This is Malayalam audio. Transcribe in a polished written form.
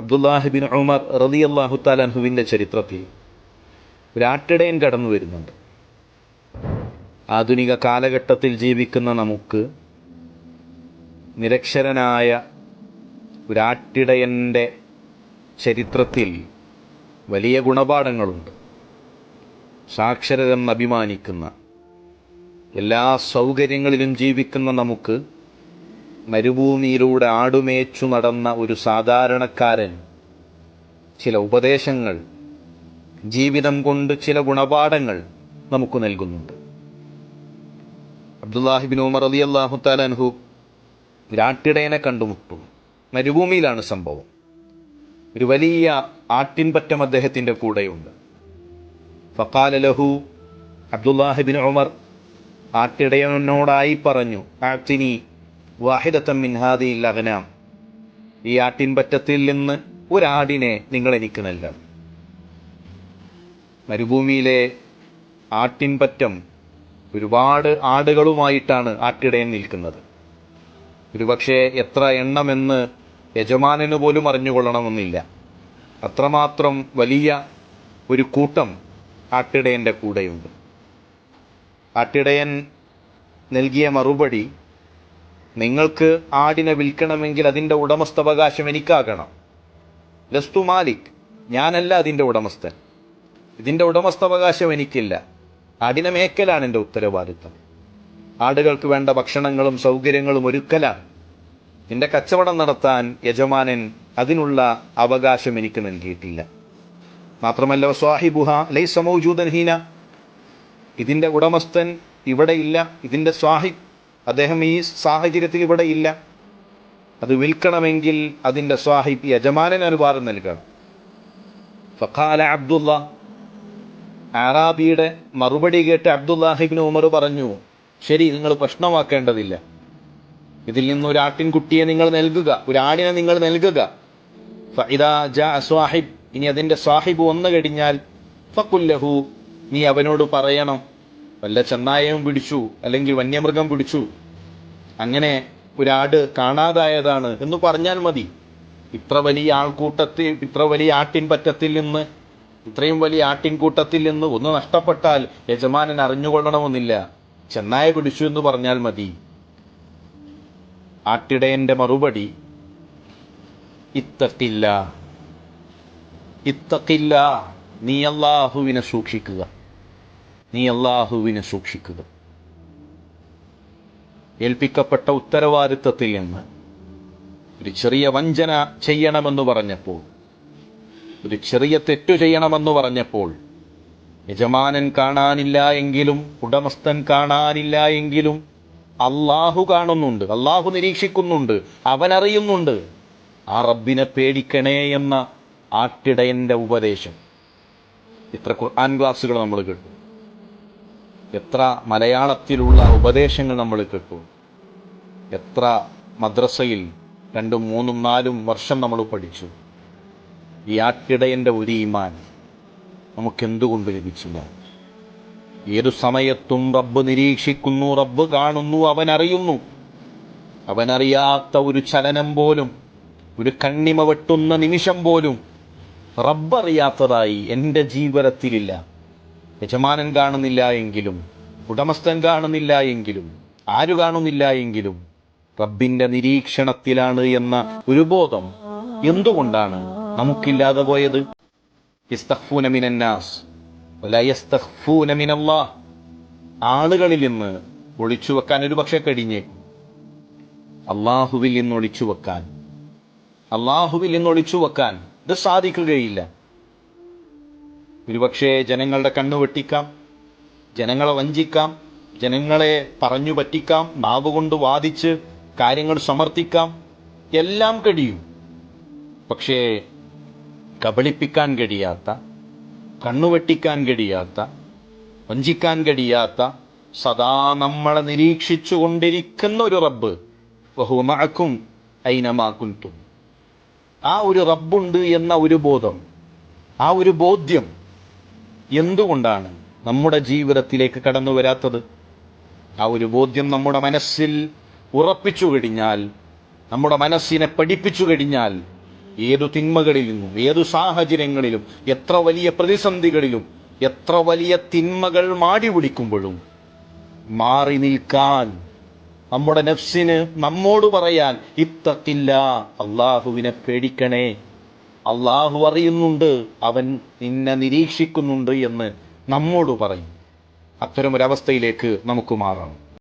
അബ്ദുല്ലാഹിബിൻ ഉമർ റളിയല്ലാഹു തആല അൻഹുവിൻ്റെ ചരിത്രത്തിൽ ഒരാട്ടിടയൻ കടന്നു വരുന്നുണ്ട്. ആധുനിക കാലഘട്ടത്തിൽ ജീവിക്കുന്ന നമുക്ക് നിരക്ഷരനായ ഒരാട്ടിടയൻ്റെ ചരിത്രത്തിൽ വലിയ ഗുണപാഠങ്ങളുണ്ട്. സാക്ഷരരെന്ന് അഭിമാനിക്കുന്ന, എല്ലാ സൗകര്യങ്ങളിലും ജീവിക്കുന്ന നമുക്ക് മരുഭൂമിയിലൂടെ ആടുമേച്ചു നടന്ന ഒരു സാധാരണക്കാരൻ ചില ഉപദേശങ്ങൾ, ജീവിതം കൊണ്ട് ചില ഗുണപാഠങ്ങൾ നമുക്ക് നൽകുന്നുണ്ട്. അബ്ദുല്ലാഹിബിൻ ഉമർ റളിയല്ലാഹു തആല അൻഹു ഒരാട്ടിടയനെ കണ്ടുമുട്ടും. മരുഭൂമിയിലാണ് സംഭവം. ഒരു വലിയ ആട്ടിൻപറ്റം അദ്ദേഹത്തിൻ്റെ കൂടെയുണ്ട്. ഫഖാല ലഹു, അബ്ദുല്ലാഹിബിൻ ഉമർ ആട്ടിടയനോടായി പറഞ്ഞു, അഅ്തിനി വാഹിദത്തൻ മിൻ ഹാദിഹിൽ അഗ്നാം, ഈ ആട്ടിൻപറ്റത്തിൽ നിന്ന് ഒരാടിനെ നിങ്ങൾ എനിക്ക് നൽകണം. മരുഭൂമിയിലെ ആട്ടിൻപറ്റം ഒരുപാട് ആടുകളുമായിട്ടാണ് ആട്ടിടയൻ നിൽക്കുന്നത്. ഒരുപക്ഷെ എത്ര എണ്ണമെന്ന് യജമാനന് പോലും അറിഞ്ഞുകൊള്ളണമെന്നില്ല. അത്രമാത്രം വലിയ ഒരു കൂട്ടം ആട്ടിടയൻ്റെ കൂടെയുണ്ട്. ആട്ടിടയൻ നൽകിയ മറുപടി, നിങ്ങൾക്ക് ആടിനെ വിൽക്കണമെങ്കിൽ അതിൻ്റെ ഉടമസ്ഥാവകാശം എനിക്കാകണം. ലസ്തു മാലിക്, ഞാനല്ല അതിൻ്റെ ഉടമസ്ഥൻ. ഇതിൻ്റെ ഉടമസ്ഥാവകാശം എനിക്കില്ല. ആടിനെ മേക്കലാണ് എൻ്റെ ഉത്തരവാദിത്തം. ആടുകൾക്ക് വേണ്ട ഭക്ഷണങ്ങളും സൗകര്യങ്ങളും ഒരുക്കലാണ്. എൻ്റെ കച്ചവടം നടത്താൻ യജമാനൻ അതിനുള്ള അവകാശം എനിക്ക് നൽകിയിട്ടില്ല. മാത്രമല്ല, സ്വാഹിബുഹ ലൈസ മൗജൂദൻ ഹീന, ഇതിൻ്റെ ഉടമസ്ഥൻ ഇവിടെ ഇല്ല. ഇതിൻ്റെ സ്വാഹിബ്, അദ്ദേഹം ഈ സാഹചര്യത്തിൽ ഇവിടെ ഇല്ല. അത് വിൽക്കണമെങ്കിൽ അതിൻ്റെ സ്വാഹിബ് യജമാനൻ അനുവാദം നൽകണം. ഫഖാല അബ്ദുല്ല, ആറാബിയുടെ മറുപടി കേട്ട് അബ്ദുല്ലാഹിബ്ൻ ഉമർ പറഞ്ഞു, ശരി, നിങ്ങൾ പ്രശ്നമാക്കേണ്ടതില്ല. ഇതിൽ നിന്നൊരാട്ടിൻകുട്ടിയെ നിങ്ങൾ നൽകുക, ഒരാടിനെ നിങ്ങൾ നൽകുക. ഫഇദാ ജാഅ സ്വാഹിബ്, ഇനി അതിൻ്റെ സ്വാഹിബ് വന്നു കഴിഞ്ഞാൽ ഫഖുൽ ലഹു, നീ അവനോട് പറയണം, വല്ല ചെന്നായയും പിടിച്ചു അല്ലെങ്കിൽ വന്യമൃഗം പിടിച്ചു, അങ്ങനെ ഒരാട് കാണാതായതാണ് എന്ന് പറഞ്ഞാൽ മതി. ഇത്ര വലിയ ആൾക്കൂട്ടത്തിൽ, ഇത്ര വലിയ ആട്ടിൻപറ്റത്തിൽ നിന്ന്, ഇത്രയും വലിയ ആട്ടിൻകൂട്ടത്തിൽ നിന്ന് ഒന്ന് നഷ്ടപ്പെട്ടാൽ യജമാനൻ അറിഞ്ഞുകൊള്ളണമെന്നില്ല. ചെന്നായ പിടിച്ചു എന്ന് പറഞ്ഞാൽ മതി. ആട്ടിടയൻ്റെ മറുപടി, ഇത്തഖില്ല, ഇത്തഖില്ല, നീ അല്ലാഹുവിനെ സൂക്ഷിക്കുക, നീ അല്ലാഹുവിനെ സൂക്ഷിക്കുക. ഏൽപ്പിക്കപ്പെട്ട ഉത്തരവാദിത്തത്തിൽ നിന്ന് ഒരു ചെറിയ വഞ്ചന ചെയ്യണമെന്ന് പറഞ്ഞപ്പോൾ, ഒരു ചെറിയ തെറ്റു ചെയ്യണമെന്ന് പറഞ്ഞപ്പോൾ, യജമാനൻ കാണാനില്ല എങ്കിലും, ഉടമസ്ഥൻ കാണാനില്ല എങ്കിലും അള്ളാഹു കാണുന്നുണ്ട്, അള്ളാഹു നിരീക്ഷിക്കുന്നുണ്ട്, അവനറിയുന്നുണ്ട്. ആ റബ്ബിനെ പേടിക്കണേ എന്ന ആട്ടിടയൻ്റെ ഉപദേശം. എത്ര ഖുർആൻ ക്ലാസ്സുകൾ നമ്മൾ കേട്ടു, എത്ര മലയാളത്തിലുള്ള ഉപദേശങ്ങൾ നമ്മൾ കേട്ടു, എത്ര മദ്രസയിൽ 2, 3, 4 വർഷം നമ്മൾ പഠിച്ചു. ഈ ആട്ടിടയൻ്റെ ഒരു ഈമാൻ നമുക്കെന്തുകൊണ്ട് ലഭിച്ചില്ല? ഏതു സമയത്തും റബ്ബ് നിരീക്ഷിക്കുന്നു, റബ്ബ് കാണുന്നു, അവനറിയുന്നു. അവനറിയാത്ത ഒരു ചലനം പോലും, ഒരു കണ്ണിമ വെട്ടുന്ന നിമിഷം പോലും റബ്ബറിയാത്തതായി എൻ്റെ ജീവിതത്തിലില്ല. യജമാനൻ കാണുന്നില്ല എങ്കിലും, ഉടമസ്ഥൻ കാണുന്നില്ല എങ്കിലും, ആരു കാണുന്നില്ല എങ്കിലും റബ്ബിൻ്റെ നിരീക്ഷണത്തിലാണ് എന്ന ഒരു ബോധം എന്തുകൊണ്ടാണ് നമുക്കില്ലാതെ പോയത്? യസ്തഖ്ഫൂന മിനന്നാസ് വലാ യസ്തഖ്ഫൂന മിനല്ലാഹ്, ആളുകളിൽ നിന്ന് ഒളിച്ചു വെക്കാൻ ഒരു പക്ഷെ കഴിഞ്ഞേക്കും. അള്ളാഹുവിൽ നിന്ന് ഒളിച്ചു വെക്കാൻ, അള്ളാഹുവിൽ നിന്ന് ഒളിച്ചു വെക്കാൻ ഇത് സാധിക്കുകയില്ല. ഒരുപക്ഷെ ജനങ്ങളുടെ കണ്ണു വെട്ടിക്കാം, ജനങ്ങളെ വഞ്ചിക്കാം, ജനങ്ങളെ പറഞ്ഞു പറ്റിക്കാം, നാവ് കൊണ്ട് വാദിച്ച് കാര്യങ്ങൾ സമർത്ഥിക്കാം, എല്ലാം കഴിയും. പക്ഷേ കബളിപ്പിക്കാൻ കഴിയാത്ത, കണ്ണുവെട്ടിക്കാൻ കഴിയാത്ത, വഞ്ചിക്കാൻ കഴിയാത്ത, സദാ നമ്മളെ നിരീക്ഷിച്ചു കൊണ്ടിരിക്കുന്ന ഒരു റബ്ബ്, വഹുവ മഅക്കും ഐനമാ കുൻതും, ആ ഒരു റബ്ബുണ്ട് എന്ന ഒരു ബോധം, ആ ഒരു ബോധ്യം എന്തുകൊണ്ടാണ് നമ്മുടെ ജീവിതത്തിലേക്ക് കടന്നു വരാത്തത്? ആ ഒരു ബോധ്യം നമ്മുടെ മനസ്സിൽ ഉറപ്പിച്ചു കഴിഞ്ഞാൽ, നമ്മുടെ മനസ്സിനെ പഠിപ്പിച്ചു കഴിഞ്ഞാൽ ഏതു തിന്മകളിൽ നിന്നും, ഏതു സാഹചര്യങ്ങളിലും, എത്ര വലിയ പ്രതിസന്ധികളിലും, എത്ര വലിയ തിന്മകൾ മാടി വിളിക്കുമ്പോഴും മാറി നിൽക്കാൻ നമ്മുടെ നഫ്സിന് നമ്മോട് പറയാൻ, ഇത്തഖില്ല, അള്ളാഹുവിനെ പേടിക്കണേ, അള്ളാഹു അറിയുന്നുണ്ട്, അവൻ നിന്നെ നിരീക്ഷിക്കുന്നുണ്ട് എന്ന് നമ്മോട് പറയും. അത്തരമൊരവസ്ഥയിലേക്ക് നമുക്ക് മാറണം.